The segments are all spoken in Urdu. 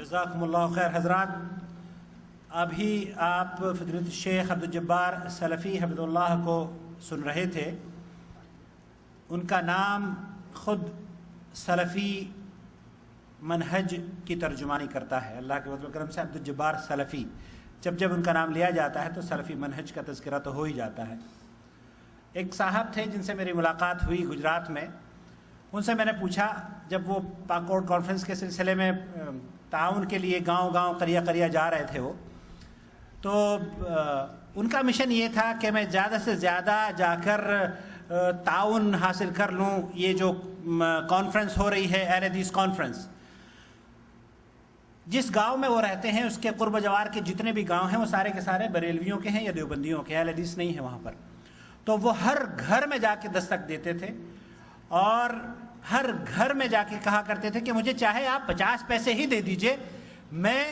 جزاکم اللہ خیر حضرات. ابھی آپ فضیلت الشیخ عبدالجبار سلفی حفظہ اللہ کو سن رہے تھے. ان کا نام خود سلفی منہج کی ترجمانی کرتا ہے. اللہ کے فضل و کرم سے عبدالجبار سلفی جب ان کا نام لیا جاتا ہے تو سلفی منہج کا تذکرہ تو ہو ہی جاتا ہے. ایک صاحب تھے جن سے میری ملاقات ہوئی گجرات میں. ان سے میں نے پوچھا, جب وہ پاکوٹ کانفرنس کے سلسلے میں تعاون کے لیے گاؤں گاؤں قریہ قریہ جا رہے تھے وہ, تو ان کا مشن یہ تھا کہ میں زیادہ سے زیادہ جا کر تعاون حاصل کر لوں. یہ جو کانفرنس ہو رہی ہے اہل حدیث کانفرنس, جس گاؤں میں وہ رہتے ہیں اس کے قرب و جوار کے جتنے بھی گاؤں ہیں وہ سارے کے سارے بریلویوں کے ہیں یا دیوبندیوں کے, اہل حدیث نہیں ہے وہاں پر. تو وہ ہر گھر میں جا کے دستک دیتے تھے اور ہر گھر میں جا کے کہا کرتے تھے کہ مجھے چاہے آپ 50 پیسے ہی دے دیجئے, میں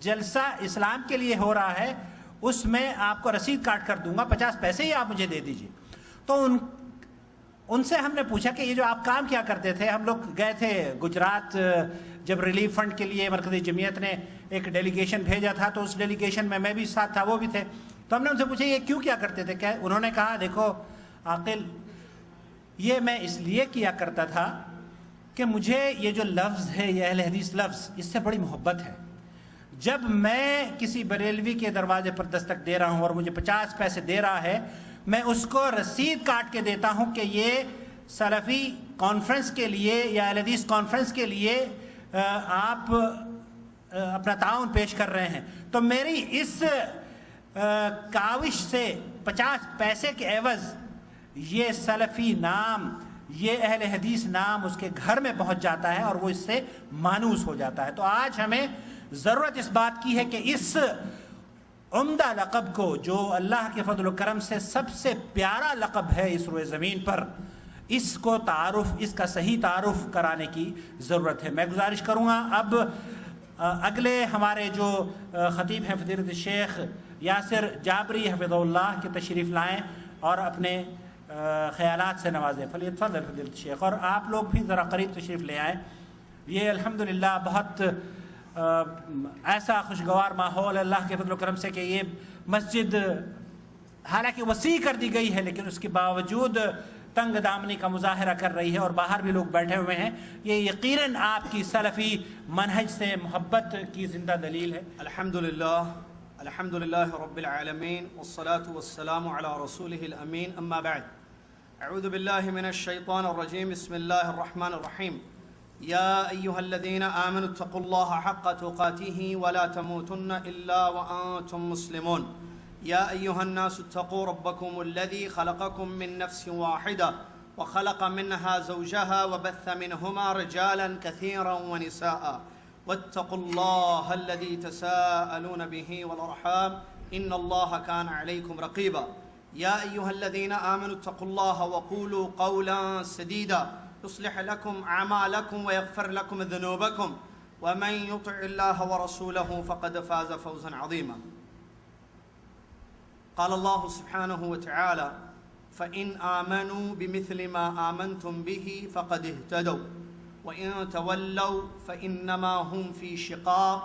جلسہ اسلام کے لیے ہو رہا ہے اس میں آپ کو رسید کاٹ کر دوں گا, 50 پیسے ہی آپ مجھے دے دیجئے. تو ان سے ہم نے پوچھا کہ یہ جو آپ کام کیا کرتے تھے. ہم لوگ گئے تھے گجرات جب ریلیف فنڈ کے لیے مرکزی جمعیت نے ایک ڈیلیگیشن بھیجا تھا, تو اس ڈیلیگیشن میں بھی ساتھ تھا, وہ بھی تھے. تو ہم نے ان سے پوچھا یہ کیوں کیا کرتے تھے. انہوں نے کہا دیکھو عاقل, یہ میں اس لیے کیا کرتا تھا کہ مجھے یہ جو لفظ ہے یہ اہل حدیث لفظ, اس سے بڑی محبت ہے. جب میں کسی بریلوی کے دروازے پر دستک دے رہا ہوں اور مجھے 50 پیسے دے رہا ہے, میں اس کو رسید کاٹ کے دیتا ہوں کہ یہ سلفی کانفرنس کے لیے یا اہل حدیث کانفرنس کے لیے آپ اپنا تعاون پیش کر رہے ہیں. تو میری اس کاوش سے 50 پیسے کے عوض یہ سلفی نام, یہ اہل حدیث نام اس کے گھر میں پہنچ جاتا ہے اور وہ اس سے مانوس ہو جاتا ہے. تو آج ہمیں ضرورت اس بات کی ہے کہ اس عمدہ لقب کو, جو اللہ کے فضل و کرم سے سب سے پیارا لقب ہے اس روئے زمین پر, اس کو تعارف, اس کا صحیح تعارف کرانے کی ضرورت ہے. میں گزارش کروں گا اب اگلے ہمارے جو خطیب ہیں فضیلت الشیخ یاسر جابری حفظہ اللہ کے تشریف لائیں اور اپنے خیالات سے نوازیں. فلیتفضل فضیلت الشیخ, اور آپ لوگ بھی ذرا قریب تشریف لے آئیں. یہ الحمدللہ بہت ایسا خوشگوار ماحول اللہ کے فضل و کرم سے کہ یہ مسجد حالانکہ وسیع کر دی گئی ہے لیکن اس کے باوجود تنگ دامنی کا مظاہرہ کر رہی ہے اور باہر بھی لوگ بیٹھے ہوئے ہیں. یہ یقیناً آپ کی سلفی منہج سے محبت کی زندہ دلیل ہے. الحمدللہ رب العالمین والصلاة والسلام علی رسولہ الامین, اما بعد. اعوذ باللہ من الشیطان الرجیم, بسم اللہ الرحمن الرحیم. یا ایہا الذین آمنوا اتقوا اللہ حق تقاتہ ولا تموتن الا وانتم مسلمون. یا ایہا الناس اتقوا ربکم الذی خلقکم من نفس واحدہ وخلق منها زوجها وبث منهما رجالا كثيرا ونساء واتقوا الله الذي تساءلون به والأرحام إن الله كان عليكم رقيبا. يا أيها الذين آمنوا اتقوا الله وقولوا قولا سديدا يصلح لكم أعمالكم ويغفر لكم ذنوبكم ومن يطع الله ورسوله فقد فاز فوزا عظيما. قال الله سبحانه وتعالى فإن آمنوا بمثل ما آمنتم به فقد اهتدوا وَإِن تَوَلَّوْا فَإِنَّمَا هُمْ فِي شِقَاقٍ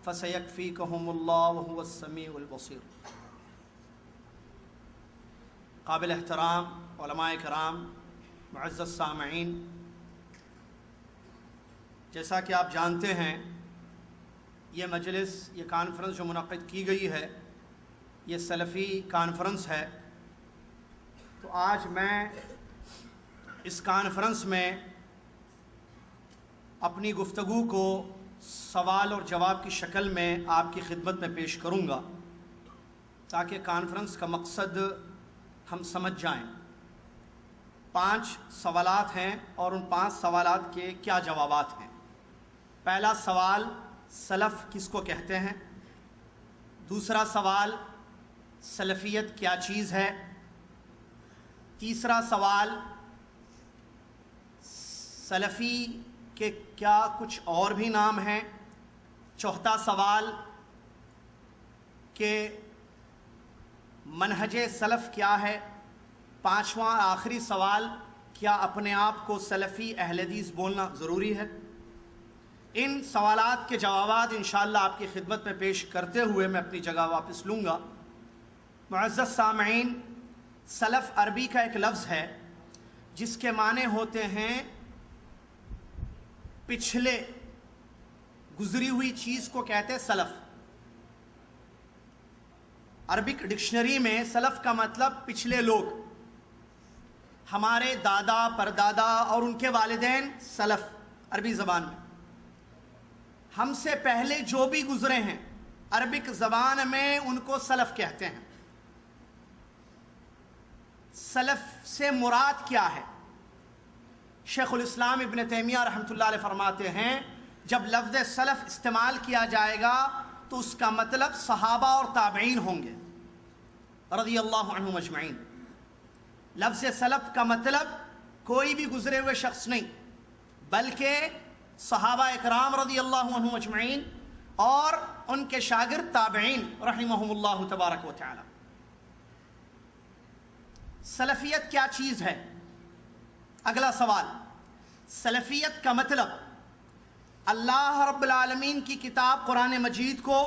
فَسَيَكْفِيكَهُمُ اللَّهُ وَهُوَ السَّمِيعُ الْبَصِيرُ. قابل احترام علماء کرام, معزز سامعین, جیسا کہ آپ جانتے ہیں یہ مجلس, یہ کانفرنس جو منعقد کی گئی ہے یہ سلفی کانفرنس ہے. تو آج میں اس کانفرنس میں اپنی گفتگو کو سوال اور جواب کی شکل میں آپ کی خدمت میں پیش کروں گا تاکہ کانفرنس کا مقصد ہم سمجھ جائیں. 5 سوالات ہیں اور ان 5 سوالات کے کیا جوابات ہیں. پہلا سوال, سلف کس کو کہتے ہیں. دوسرا سوال, سلفیت کیا چیز ہے. تیسرا سوال, سلفی کہ کیا کچھ اور بھی نام ہیں. چوتھا سوال کہ منہج سلف کیا ہے. پانچواں آخری سوال, کیا اپنے آپ کو سلفی اہل حدیث بولنا ضروری ہے. ان سوالات کے جوابات انشاءاللہ آپ کی خدمت میں پیش کرتے ہوئے میں اپنی جگہ واپس لوں گا۔ معزز سامعین، سلف عربی کا ایک لفظ ہے جس کے معنی ہوتے ہیں پچھلے، گزری ہوئی چیز کو کہتے ہیں سلف۔ عربک ڈکشنری میں سلف کا مطلب پچھلے لوگ، ہمارے دادا پردادا اور ان کے والدین سلف عربی زبان میں۔ ہم سے پہلے جو بھی گزرے ہیں عربک زبان میں ان کو سلف کہتے ہیں۔ سلف سے مراد کیا ہے؟ شیخ الاسلام ابن تیمیہ رحمۃ اللہ علیہ فرماتے ہیں جب لفظ سلف استعمال کیا جائے گا تو اس کا مطلب صحابہ اور تابعین ہوں گے رضی اللہ عنہم اجمعین۔ لفظ سلف کا مطلب کوئی بھی گزرے ہوئے شخص نہیں بلکہ صحابہ اکرام رضی اللہ عنہم اجمعین اور ان کے شاگرد تابعین رحمہم اللہ تبارک و تعالی۔ سلفیت کیا چیز ہے؟ اگلا سوال، سلفیت کا مطلب اللہ رب العالمین کی کتاب قرآن مجید کو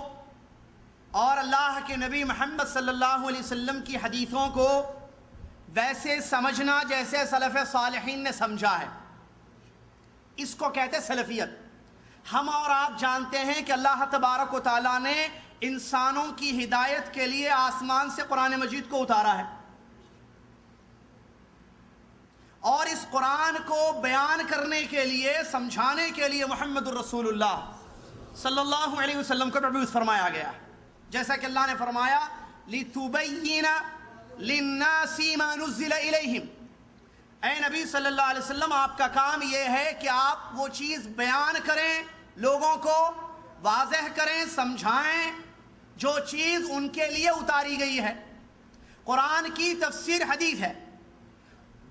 اور اللہ کے نبی محمد صلی اللہ علیہ وسلم کی حدیثوں کو ویسے سمجھنا جیسے سلف صالحین نے سمجھا ہے، اس کو کہتے ہیں سلفیت۔ ہم اور آپ جانتے ہیں کہ اللہ تبارک و تعالیٰ نے انسانوں کی ہدایت کے لیے آسمان سے قرآن مجید کو اتارا ہے، اور اس قرآن کو بیان کرنے کے لیے، سمجھانے کے لیے محمد الرسول اللہ صلی اللہ علیہ وسلم کو مبعوث فرمایا گیا، جیسا کہ اللہ نے فرمایا لِتُبَيِّنَ لِلنَّاسِ مَا نُزِّلَ إِلَيْهِمْ۔ اے نبی صلی اللہ علیہ وسلم، آپ کا کام یہ ہے کہ آپ وہ چیز بیان کریں، لوگوں کو واضح کریں، سمجھائیں جو چیز ان کے لیے اتاری گئی ہے۔ قرآن کی تفسیر حدیث ہے،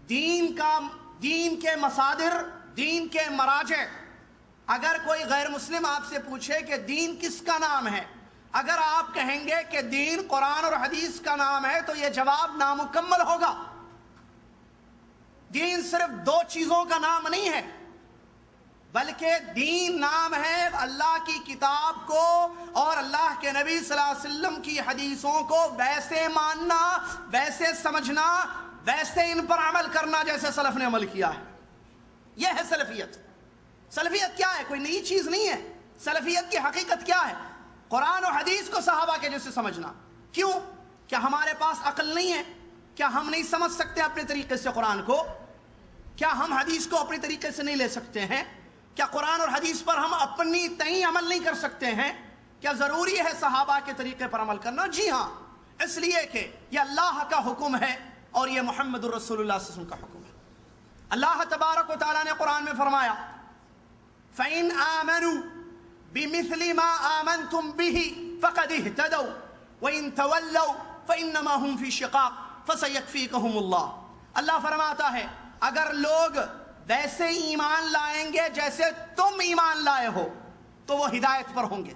دین کے مصادر، دین کے مراجع۔ اگر کوئی غیر مسلم آپ سے پوچھے کہ دین کس کا نام ہے، اگر آپ کہیں گے کہ دین قرآن اور حدیث کا نام ہے تو یہ جواب نامکمل ہوگا۔ دین صرف دو چیزوں کا نام نہیں ہے بلکہ دین نام ہے اللہ کی کتاب کو اور اللہ کے نبی صلی اللہ علیہ وسلم کی حدیثوں کو ویسے ماننا، ویسے سمجھنا، ویسے ان پر عمل کرنا جیسے سلف نے عمل کیا ہے۔ یہ ہے سلفیت۔ سلفیت کیا ہے؟ کوئی نئی چیز نہیں ہے۔ سلفیت کی حقیقت کیا ہے؟ قرآن و حدیث کو صحابہ کے جیسے سمجھنا۔ کیوں؟ کیا ہمارے پاس عقل نہیں ہے؟ کیا ہم نہیں سمجھ سکتے اپنے طریقے سے قرآن کو؟ کیا ہم حدیث کو اپنے طریقے سے نہیں لے سکتے ہیں؟ کیا قرآن اور حدیث پر ہم اپنی تئیں عمل نہیں کر سکتے ہیں؟ کیا ضروری ہے صحابہ کے طریقے پر عمل کرنا؟ جی ہاں، اس لیے کہ یہ اللہ کا حکم ہے اور یہ محمد الرسول اللہ صلی اللہ علیہ وسلم کا حکم ہے۔ اللہ تبارک و تعالیٰ نے قرآن میں فرمایا فَإِنْ آمَنُوا بِمِثْلِ مَا آمَنْتُمْ بِهِ فَقَدْ اهْتَدَوْا وَإِنْ تَوَلَّوْا فَإِنَّمَا هُمْ فِي شِقَاقٍ فَسَيَكْفِيكَهُمُ اللَّهُ۔ اللہ فرماتا ہے اگر لوگ ویسے ایمان لائیں گے جیسے تم ایمان لائے ہو تو وہ ہدایت پر ہوں گے،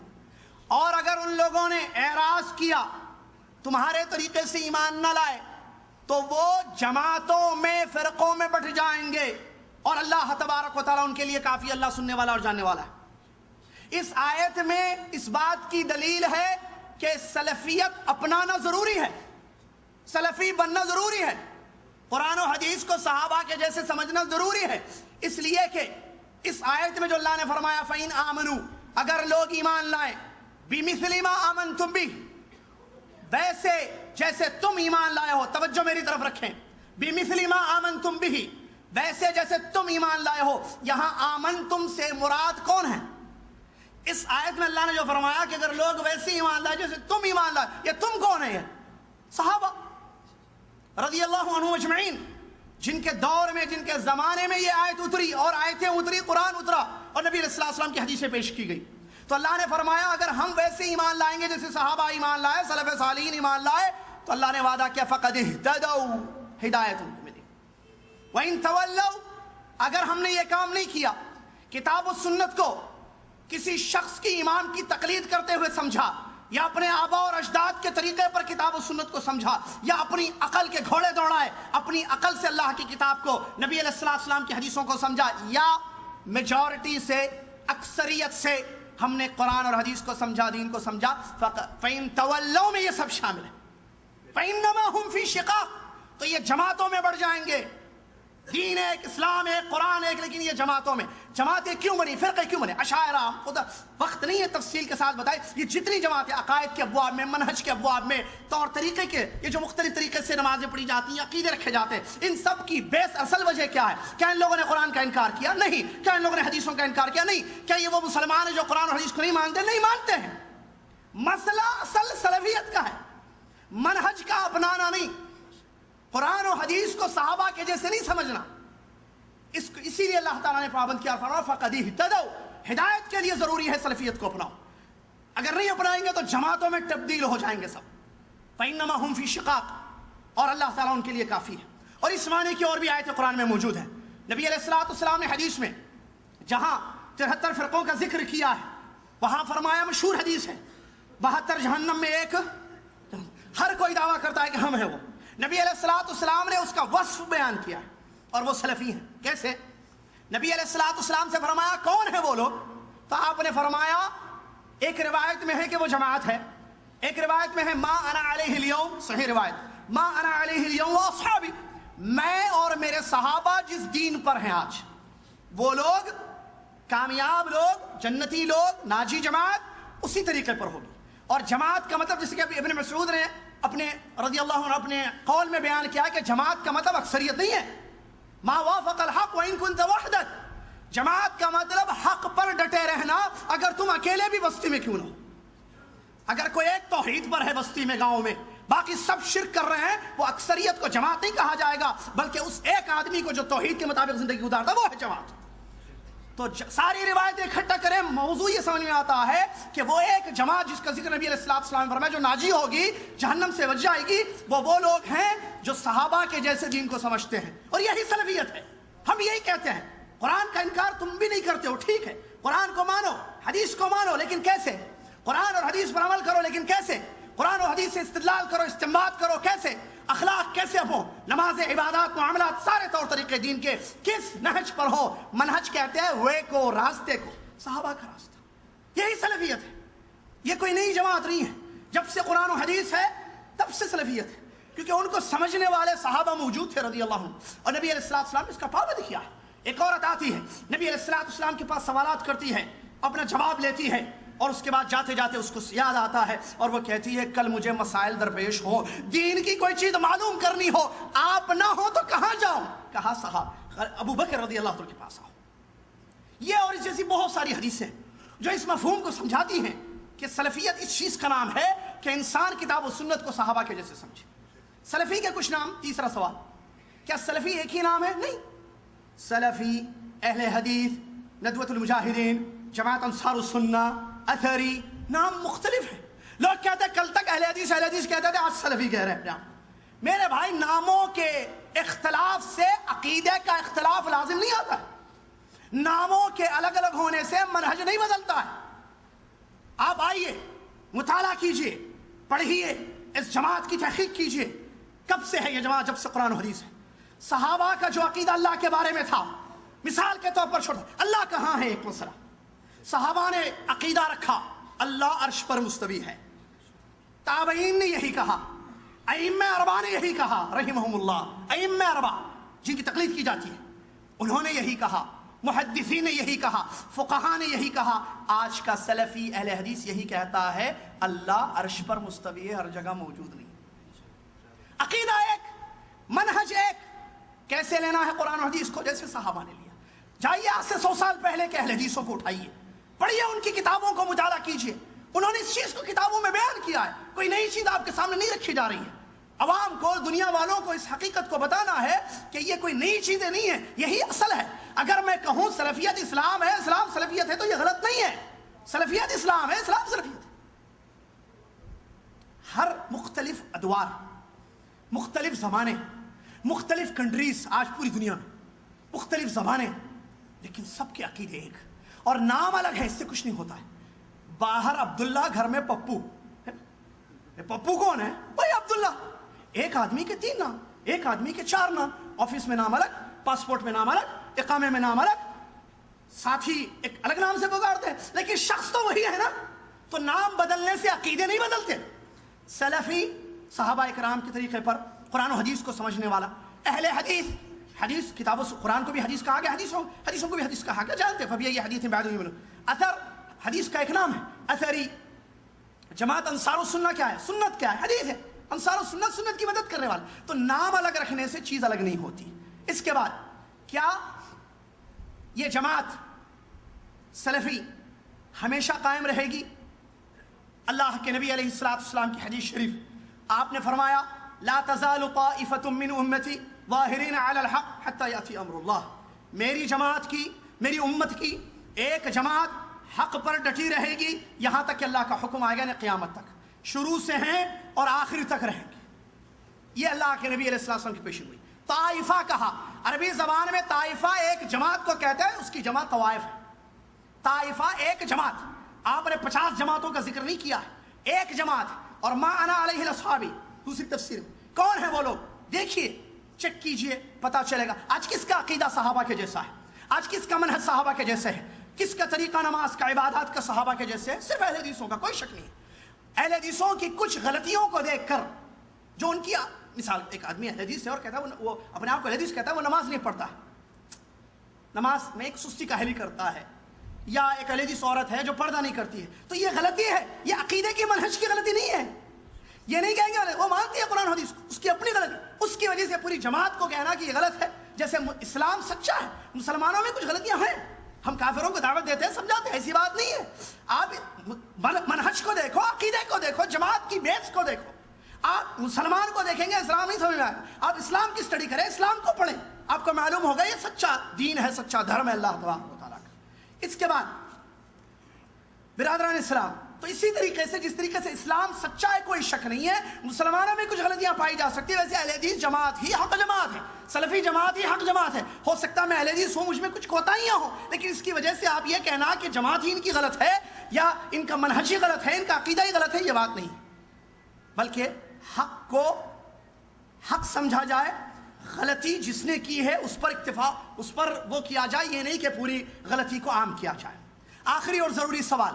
اور اگر ان لوگوں نے اعراض کیا، تمہارے طریقے سے ایمان نہ لائے، تو وہ جماعتوں میں، فرقوں میں بٹ جائیں گے، اور اللہ تبارک و تعالیٰ ان کے لیے کافی، اللہ سننے والا اور جاننے والا ہے۔ اس آیت میں اس بات کی دلیل ہے کہ سلفیت اپنانا ضروری ہے، سلفی بننا ضروری ہے، قرآن و حدیث کو صحابہ کے جیسے سمجھنا ضروری ہے۔ اس لیے کہ اس آیت میں جو اللہ نے فرمایا فَإِنْ آمَنُوا، اگر لوگ ایمان لائیں، بِمِثْلِ مَا آمَنْتُمْ بِهِ، ویسے جیسے تم ایمان لائے ہو، توجہ میری طرف رکھیں، بِمِثْلِ مَا آمَنْتُمْ بِهِ، ویسے جیسے تم ایمان لائے ہو۔ یہاں آمنتم سے مراد کون ہے؟ اس آیت میں اللہ نے جو فرمایا کہ اگر لوگ ویسے ایمان لائے جیسے تم ایمان لائے، یہ تم کون ہیں؟ یہ صحابہ رضی اللہ عنہم اجمعین، جن کے دور میں، جن کے زمانے میں یہ آیت اتری اور آیتیں اتری، قرآن اترا اور نبی صلی اللہ علیہ وسلم کی حدیثیں پیش کی گئی۔ تو اللہ نے فرمایا اگر ہم ویسے ایمان لائیں گے جیسے صحابہ ایمان لائے، سلف صالحین ایمان لائے، تو اللہ نے وعدہ کیا فَقَدْ اهْتَدَوْا، ہدایت ان کو ملی۔ وَإِن تَوَلَّوْا، اگر ہم نے یہ کام نہیں کیا، کتاب و سنت کو کسی شخص کی امام کی تقلید کرتے ہوئے سمجھا، یا اپنے آبا اور اجداد کے طریقے پر کتاب و سنت کو سمجھا، یا اپنی عقل کے گھوڑے دوڑائے، اپنی عقل سے اللہ کی کتاب کو، نبی علیہ السلام کی حدیثوں کو سمجھا، یا میجورٹی سے، اکثریت سے ہم نے قرآن اور حدیث کو سمجھا، دین کو سمجھا. فَإِن تَوَلَّوْا میں یہ سب شامل ہے. فَإِنَّمَا هُمْ فِي شِقَاقٍ، تو یہ جماعتوں میں بڑھ جائیں گے. دین ایک، اسلام ایک، قرآن ایک، لیکن یہ جماعتوں میں. جماعتیں کیوں بنی، فرقے کیوں بنے؟ اشاعرہ، خدا وقت نہیں ہے تفصیل کے ساتھ بتائے. یہ جتنی جماعتیں عقائد کے ابواب میں، منہج کے ابواب میں، طور طریقے کے، یہ جو مختلف طریقے سے نمازیں پڑھی جاتی ہیں، عقیدے رکھے جاتے ہیں، ان سب کی بیس اصل وجہ کیا ہے؟ کیا ان لوگوں نے قرآن کا انکار کیا؟ نہیں. کیا ان لوگوں نے حدیثوں کا انکار کیا؟ نہیں. کیا یہ وہ مسلمان ہیں جو قرآن اور حدیث کو نہیں مانتے؟ نہیں مانتے ہیں. مسئلہ اصل سلفیت کا ہے، منہج کا اپنانا نہیں. قرآن و حدیث کو صحابہ کے جیسے نہیں سمجھنا. اسی لیے اللہ تعالیٰ نے پابند کیا، فرمایا فَقَدِ اهْتَدَوْا، ہدایت کے لیے ضروری ہے سلفیت کو اپناؤ. اگر نہیں اپنائیں گے تو جماعتوں میں تبدیل ہو جائیں گے سب. فَإِنَّمَا هُمْ فِي شِقَاقٍ، اور اللہ تعالیٰ ان کے لیے کافی ہے. اور اس معنی کی اور بھی آیتیں قرآن میں موجود ہیں. نبی علیہ السلام نے حدیث میں جہاں 73 فرقوں کا ذکر کیا ہے، وہاں فرمایا، مشہور حدیث ہے، 72 جہنم میں ایک. ہر کوئی دعویٰ کرتا ہے کہ ہم ہیں وہ. نبی علیہ السلام نے اس کا وصف بیان کیا ہے، اور وہ سلفی ہیں. کیسے؟ نبی علیہ السلام سے فرمایا کون ہے وہ لوگ؟ تو آپ نے فرمایا، ایک روایت میں ہے کہ وہ جماعت ہے، ایک روایت میں ہے ما انا علیہ اليوم، صحیح روایت، ما انا علیہ اليوم واصحابی، میں اور میرے صحابہ جس دین پر ہیں آج. وہ لوگ کامیاب لوگ، جنتی لوگ، ناجی جماعت اسی طریقے پر ہوگی. اور جماعت کا مطلب، جیسے کہ ابن مسعود نے اپنے رضی اللہ عنہ اپنے قول میں بیان کیا کہ جماعت کا مطلب اکثریت نہیں ہے. ما وافق الحق وان كنت وحدك، جماعت کا مطلب حق پر ڈٹے رہنا، اگر تم اکیلے بھی بستی میں کیوں نہ ہو. اگر کوئی ایک توحید پر ہے بستی میں، گاؤں میں، باقی سب شرک کر رہے ہیں، وہ اکثریت کو جماعت نہیں کہا جائے گا، بلکہ اس ایک آدمی کو جو توحید کے مطابق زندگی گزارتا وہ ہے جماعت. تو ساری روایتیں اکٹھا کریں، موضوع یہ سمجھ میں آتا ہے کہ وہ ایک جماعت جس کا ذکر نبی علیہ السلام نے فرمایا جو ناجی ہوگی، جہنم سے بچ جائے گی، وہ لوگ ہیں جو صحابہ کے جیسے دین کو سمجھتے ہیں. اور یہی سلفیت ہے. ہم یہی کہتے ہیں، قرآن کا انکار تم بھی نہیں کرتے ہو، ٹھیک ہے، قرآن کو مانو، حدیث کو مانو، لیکن کیسے؟ قرآن اور حدیث پر عمل کرو، لیکن کیسے؟ قرآن اور حدیث سے استدلال کرو، استنباط کرو، کیسے؟ اخلاق کیسے ہو، نماز، عبادات، معاملات، سارے طور طریقے دین کے کس نہج پر ہو. منہج کہتے ہیں وے کو، راستے کو، صحابہ کا راستہ. یہی سلفیت ہے. یہ کوئی نئی جماعت نہیں ہے. جب سے قرآن و حدیث ہے تب سے سلفیت ہے، کیونکہ ان کو سمجھنے والے صحابہ موجود تھے رضی اللہ عنہ، اور نبی علیہ السلام نے اس کا پابند کیا ہے. ایک عورت آتی ہے نبی علیہ السلام کے پاس، سوالات کرتی ہے، اپنا جواب لیتی ہے، اور اس کے بعد جاتے جاتے اس کو یاد آتا ہے اور وہ کہتی ہے کل مجھے مسائل درپیش ہو، دین کی کوئی چیز معلوم کرنی ہو، آپ نہ ہو تو کہاں جاؤں؟ کہا صحابہ ابو بکر رضی اللہ عنہ کے پاس آؤ. یہ اور اس جیسی بہت ساری حدیثیں جو اس مفہوم کو سمجھاتی ہیں کہ سلفیت اس چیز کا نام ہے کہ انسان کتاب و سنت کو صحابہ کے جیسے سمجھے. سلفی کے کچھ نام. تیسرا سوال، کیا سلفی ایک ہی نام ہے؟ نہیں. سلفی، اہل حدیث، ندوۃ المجاہدین، جماعت انصار السنہ، اثری، نام مختلف ہیں. لوگ کہتے ہیں کل تک اہل حدیث کہتے تھے، آج سلفی کہہ رہے ہیں. میرے بھائی، ناموں کے اختلاف سے عقیدے کا اختلاف لازم نہیں آتا ہے. ناموں کے الگ الگ ہونے سے منہج نہیں بدلتا ہے. آپ آئیے، مطالعہ کیجئے، پڑھیے، اس جماعت کی تحقیق کیجئے. کب سے ہے یہ جماعت؟ جب سے قرآن و حدیث ہے. صحابہ کا جو عقیدہ اللہ کے بارے میں تھا، مثال کے طور پر چھوڑا، اللہ کہاں ہے ایک مسئلہ، صحابہ نے عقیدہ رکھا اللہ عرش پر مستوی ہے. تابعین نے یہی کہا، ائمہ اربعہ نے یہی کہا رحمہم اللہ. ائمہ اربعہ جن کی تقلید کی جاتی ہے، انہوں نے یہی کہا، محدثین نے یہی کہا، فقہاء نے یہی کہا. آج کا سلفی اہل حدیث یہی کہتا ہے اللہ عرش پر مستوی ہے، ہر جگہ موجود نہیں. عقیدہ ایک، منہج ایک. کیسے لینا ہے قرآن و حدیث کو؟ جیسے صحابہ نے لیا. جائیے آج سے 100 سال پہلے کے اہل حدیثوں کو اٹھائیے، پڑھیے، ان کی کتابوں کو مطالعہ کیجیے. انہوں نے اس چیز کو کتابوں میں بیان کیا ہے. کوئی نئی چیز آپ کے سامنے نہیں رکھی جا رہی ہے. عوام کو، دنیا والوں کو اس حقیقت کو بتانا ہے کہ یہ کوئی نئی چیزیں نہیں ہیں، یہی اصل ہے. اگر میں کہوں سلفیت اسلام ہے، اسلام سلفیت ہے، تو یہ غلط نہیں ہے. سلفیت اسلام ہے، اسلام سلفیت ہے. ہر مختلف ادوار، مختلف زمانے، مختلف کنٹریز، آج پوری دنیا میں مختلف زبانیں، لیکن سب کے عقیدے ایک، اور نام الگ ہے. اس سے کچھ نہیں ہوتا ہے. باہر عبداللہ، گھر میں پپو. پپو کون ہے؟ بھائی عبداللہ. ایک آدمی کے 3 نام، ایک آدمی کے 4 نام. آفس میں نام الگ، پاسپورٹ میں نام الگ، اقامے میں نام الگ. ساتھی ایک الگ نام سے پکارتے ہیں لیکن شخص تو وہی ہے نا. تو نام بدلنے سے عقیدے نہیں بدلتے. سلفی صحابہ اکرام کے طریقے پر قرآن و حدیث کو سمجھنے والا. اہل حدیث حدیث کتابوں سے قرآن کو بھی حدیث کہا گیا, حدیثوں کو بھی حدیث کہا گیا. جانتے ہیں فبی یہ حدیث بعد من. اثر حدیث کا ایک نام ہے اثری. جماعت انصار السنہ کیا ہے؟ سنت کیا ہے؟ حدیث ہے. انصار السنت سنت کی مدد کرنے والے. تو نام الگ رکھنے سے چیز الگ نہیں ہوتی. اس کے بعد کیا یہ جماعت سلفی ہمیشہ قائم رہے گی؟ اللہ کے نبی علیہ السلام کی حدیث شریف آپ نے فرمایا لا تزال طائفة من امتی ظاہرین علی الحق حتی یأتی امر اللہ. میری جماعت کی, میری امت کی ایک جماعت حق پر ڈٹی رہے گی یہاں تک کہ اللہ کا حکم آئے گا. یعنی قیامت تک, شروع سے ہیں اور آخر تک رہیں گے. یہ اللہ کے نبی علیہ السلام کی پیشین ہوئی. طائفہ کہا, عربی زبان میں طائفہ ایک جماعت کو کہتے ہیں, اس کی جمع طوائف ہے. طائفہ ایک جماعت. آپ نے 50 جماعتوں کا ذکر نہیں کیا ہے, ایک جماعت. اور ما انا علیہ اصحابی دوسری تفسیر. کون ہے وہ لوگ؟ دیکھیے, چیک کیجئے, پتا چلے گا. آج کس کا عقیدہ صحابہ کے جیسا ہے؟ آج کس کا منہج صحابہ کے جیسے ہے؟ کس کا طریقہ نماز کا, عبادات کا صحابہ کے جیسے ہے؟ صرف اہل حدیثوں کا, کوئی شک نہیں. اہل حدیثوں کی کچھ غلطیوں کو دیکھ کر, جو ان کی مثال, ایک آدمی اہل حدیث ہے اور کہتا ہے وہ اپنے آپ کو اہل حدیث کہتا ہے, وہ نماز نہیں پڑھتا, نماز میں ایک سستی کاہلی کرتا ہے, یا ایک اہل حدیث عورت ہے جو پردہ نہیں کرتی ہے. تو یہ غلطی ہے, یہ عقیدے کی منہج کی غلطی نہیں ہے. یہ نہیں کہیں گے وہ مانتی ہے قرآن حدیث, اس کی اپنی غلطی. اس کی وجہ سے پوری جماعت کو کہنا کہ یہ غلط ہے. جیسے اسلام سچا ہے, مسلمانوں میں کچھ غلطیاں ہیں, ہم کافروں کو دعوت دیتے ہیں, سمجھاتے ہیں, ایسی بات نہیں ہے. آپ منہج کو دیکھو, عقیدے کو دیکھو, جماعت کی بیس کو دیکھو. آپ مسلمان کو دیکھیں گے اسلام نہیں سمجھ میں آئے, آپ اسلام کی اسٹڈی کریں, اسلام کو پڑھیں, آپ کو معلوم ہوگا یہ سچا دین ہے, سچا دھرم ہے اللہ تبارک و تعالیٰ کا. اس کے بعد برادران اسلام, تو اسی طریقے سے جس طریقے سے اسلام سچا ہے, کوئی شک نہیں ہے, مسلمانوں میں کچھ غلطیاں پائی جا سکتی ہے, ویسے اہل حدیث جماعت ہی حق جماعت ہے, سلفی جماعت ہی حق جماعت ہے. ہو سکتا ہے میں اہل حدیث ہوں, مجھ میں کچھ کوتاہیاں ہوں, لیکن اس کی وجہ سے آپ یہ کہنا کہ جماعت ہی ان کی غلط ہے یا ان کا منہج ہی غلط ہے, ان کا عقیدہ ہی غلط ہے, یہ بات نہیں. بلکہ حق کو حق سمجھا جائے, غلطی جس نے کی ہے اس پر اکتفا, اس پر وہ کیا جائے, یہ نہیں کہ پوری غلطی کو عام کیا جائے. آخری اور ضروری سوال,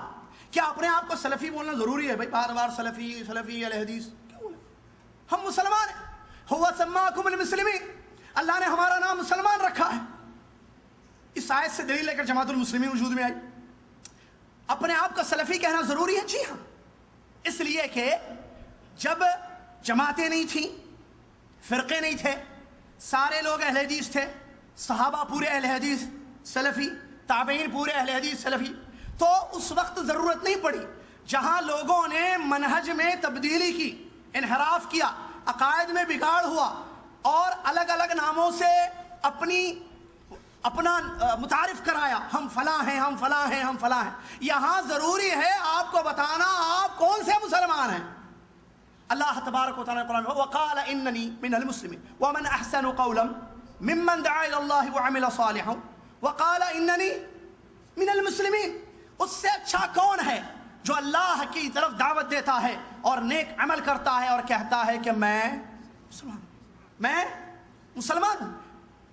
کیا اپنے آپ کو سلفی بولنا ضروری ہے؟ بھائی بار بار سلفی سلفی اہل حدیث کیوں بولے؟ ہم مسلمان ہیں. ہوا سماکم المسلمین, اللہ نے ہمارا نام مسلمان رکھا ہے. اس آیت سے دلیل لے کر جماعت المسلمین وجود میں آئی. اپنے آپ کو سلفی کہنا ضروری ہے؟ جی ہاں, اس لیے کہ جب جماعتیں نہیں تھیں, فرقے نہیں تھے, سارے لوگ اہل حدیث تھے, صحابہ پورے اہل حدیث سلفی, تابعین پورے اہل حدیث سلفی, تو اس وقت ضرورت نہیں پڑی. جہاں لوگوں نے منہج میں تبدیلی کی, انحراف کیا, عقائد میں بگاڑ ہوا اور الگ الگ ناموں سے اپنا متعارف کرایا, ہم فلاں ہیں, ہم فلاں ہیں, ہم فلاں ہیں, یہاں ضروری ہے آپ کو بتانا آپ کون سے مسلمان ہیں. اللہ تبارک و تعالیٰ قرآن میں وقال اننی من المسلمین ومن احسن قولا ممن دعا الی اللہ وعمل صالحا وقال اننی من المسلمین. اس سے اچھا کون ہے جو اللہ کی طرف دعوت دیتا ہے اور نیک عمل کرتا ہے اور کہتا ہے کہ میں مسلمان ہوں.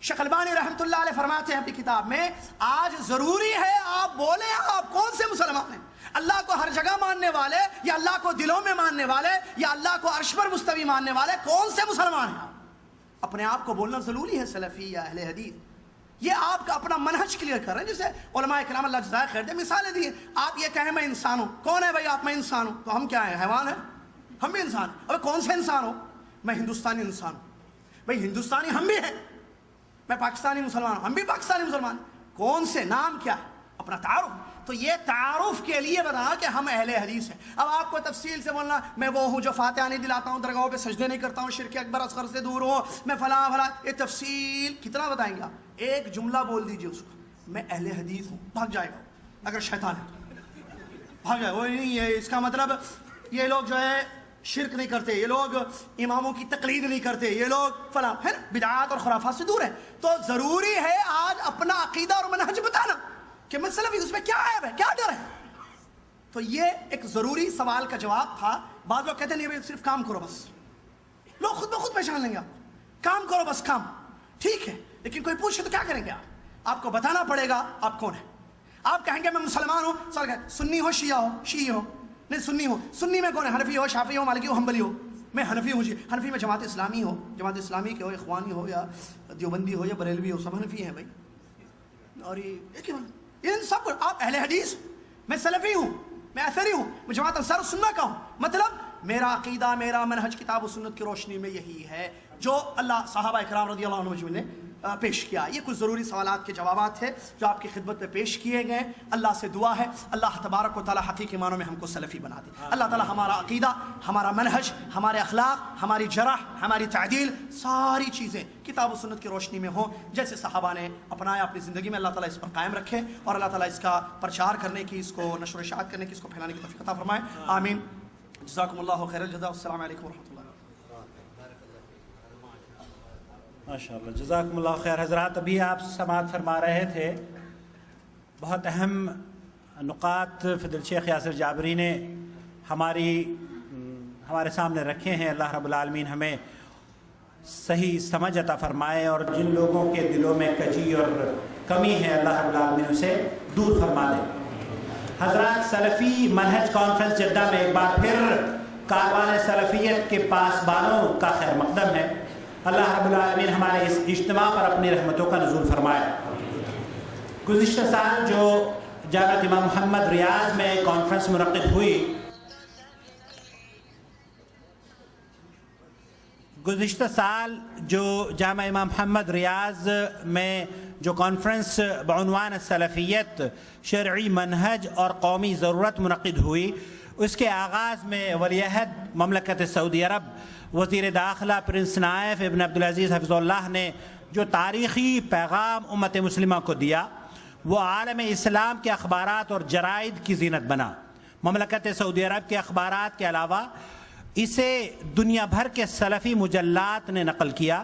شیخ البانی رحمۃ اللہ علیہ فرماتے ہیں اپنی کتاب میں, آج ضروری ہے آپ بولیں آپ کون سے مسلمان ہیں. اللہ کو ہر جگہ ماننے والے, یا اللہ کو دلوں میں ماننے والے, یا اللہ کو عرش پر مستوی ماننے والے, کون سے مسلمان ہیں؟ اپنے آپ کو بولنا ضروری ہے سلفی یا اہل حدیث. یہ آپ کا اپنا منہج کلیئر کر رہے ہیں. جسے علماء کرام اللہ جزائے خیر دے مثالیں دی ہیں. آپ یہ کہیں میں انسان ہوں, کون ہے بھائی آپ؟ میں انسان ہوں. تو ہم کیا ہیں؟ حیوان ہیں؟ ہم بھی انسان ہیں. ابھی کون سے انسان ہو؟ میں ہندوستانی انسان ہوں. بھائی ہندوستانی ہم بھی ہیں, میں پاکستانی مسلمان ہوں, ہم بھی پاکستانی مسلمان. کون سے؟ نام کیا ہے؟ اپنا تعارف. تو یہ تعارف کے لیے بتا کہ ہم اہل حدیث ہیں. اب آپ کو تفصیل سے بولنا میں وہ ہوں جو فاتحہ نہیں دلاتا ہوں, درگاہوں پہ سجدے نہیں کرتا ہوں, شرک اکبر اصغر سے دور ہوں, میں فلاں فلاں, یہ تفصیل کتنا بتائیں گے آپ؟ ایک جملہ بول دیجئے اس کو, میں اہل حدیث ہوں, بھاگ جائے گا. اگر شیطان ہے بھاگ جائے. وہ نہیں ہے اس کا مطلب یہ لوگ جو ہے شرک نہیں کرتے, یہ لوگ اماموں کی تقلید نہیں کرتے, یہ لوگ فلاں ہے, بدعات اور خرافات سے دور ہیں. تو ضروری ہے آج اپنا عقیدہ اور منہج بتانا کہ میں سلفی, اس میں کیا عیب ہے, کیا ڈر ہے. تو یہ ایک ضروری سوال کا جواب تھا. بعض لوگ کہتے ہیں نہیں صرف کام کرو بس, لوگ خود بخود پہچان لیں گے آپ, کام کرو بس, کام ٹھیک ہے, لیکن کوئی پوچھے تو کیا کریں گے آپ کو بتانا پڑے گا آپ کون ہیں. آپ کہیں گے میں مسلمان ہوں، سوال کہیں سنی ہو شیعہ ہو، شیعی ہو؟ نہیں سنی ہو۔ سنی میں کون ہے؟ حنفی ہو، شافعی ہو، مالکی ہو، حنبلی ہو؟ میں حنفی ہوں جی۔ حنفی میں جماعت اسلامی ہو، جماعت اسلامی کے ہو، اخوانی ہو یا دیوبندی ہو یا بریلوی ہو، سب حنفی ہیں بھائی۔ اور یہ ان سب آپ اہل حدیث، میں سلفی ہوں، میں اثری ہوں، میں جماعت انصار السنہ کا ہوں۔ مطلب میرا عقیدہ، میرا منہج کتاب و سنت کی روشنی میں یہی ہے جو اللہ صحابہ اکرام رضی اللہ عنہم نے پیش کیا۔ یہ کچھ ضروری سوالات کے جوابات تھے جو آپ کی خدمت میں پیش کیے گئے۔ اللہ سے دعا ہے اللہ تبارک و تعالی حقیقی معنوں میں ہم کو سلفی بنا دے۔ اللہ تعالی ہمارا عقیدہ، ہمارا منہج، ہمارے اخلاق، ہماری جرح، ہماری تعدیل، ساری چیزیں کتاب و سنت کی روشنی میں ہوں جیسے صحابہ نے اپنایا اپنی زندگی میں۔ اللہ تعالیٰ اس پر قائم رکھے اور اللہ تعالیٰ اس کا پرچار کرنے کی، اس کو نشر و اشاعت کرنے کی، اس کو پھیلانے کی توفیق عطا فرمائے، آمین۔ جزاکم اللہ خیر الجزاء، السلام علیکم ورحمۃ اللہ۔ ماشاءاللہ، جزاکم اللہ خیر۔ حضرات ابھی آپ سماعت فرما رہے تھے، بہت اہم نقاط فضل شیخ یاسر جابری نے ہمارے سامنے رکھے ہیں۔ اللہ رب العالمین ہمیں صحیح سمجھ عطا فرمائے اور جن لوگوں کے دلوں میں کجی اور کمی ہے اللہ رب العالمین اسے دور فرما دے۔ حضرات سلفی منہج کانفرنس جدہ میں ایک بار پھر کاروان سلفیت کے پاسبانوں کا خیر مقدم ہے۔ اللہ رب العالمین ہمارے اس اجتماع پر اپنی رحمتوں کا نزول فرمائے۔ گزشتہ سال جو جامعہ امام محمد ریاض میں کانفرنس منعقد ہوئی، گزشتہ سال جو جامعہ امام محمد ریاض میں جو کانفرنس بعنوان سلفیت شرعی منہج اور قومی ضرورت منعقد ہوئی، اس کے آغاز میں ولی عہد مملکت سعودی عرب وزیر داخلہ پرنس نائف ابن عبدالعزیز حفظہ اللہ نے جو تاریخی پیغام امت مسلمہ کو دیا وہ عالم اسلام کے اخبارات اور جرائد کی زینت بنا۔ مملکت سعودی عرب کے اخبارات کے علاوہ اسے دنیا بھر کے سلفی مجلات نے نقل کیا۔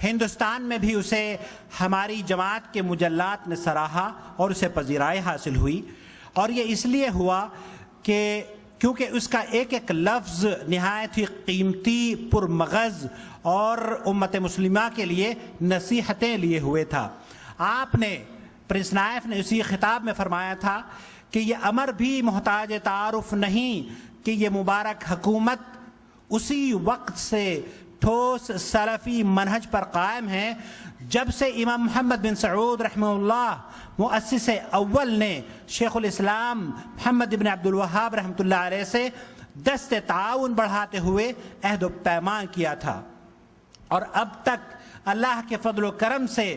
ہندوستان میں بھی اسے ہماری جماعت کے مجلات نے سراہا اور اسے پذیرائی حاصل ہوئی، اور یہ اس لیے ہوا کہ کیونکہ اس کا ایک ایک لفظ نہایت ہی قیمتی، پرمغز اور امت مسلمہ کے لیے نصیحتیں لیے ہوئے تھا۔ آپ نے پرنس نائف نے اسی خطاب میں فرمایا تھا کہ یہ امر بھی محتاج تعارف نہیں کہ یہ مبارک حکومت اسی وقت سے ٹھوس سلفی منہج پر قائم ہے جب سے امام محمد بن سعود رحمہ اللہ مؤسس اول نے شیخ الاسلام محمد بن عبد الوہاب رحمۃ اللہ علیہ سے دست تعاون بڑھاتے ہوئے عہد و پیمان کیا تھا، اور اب تک اللہ کے فضل و کرم سے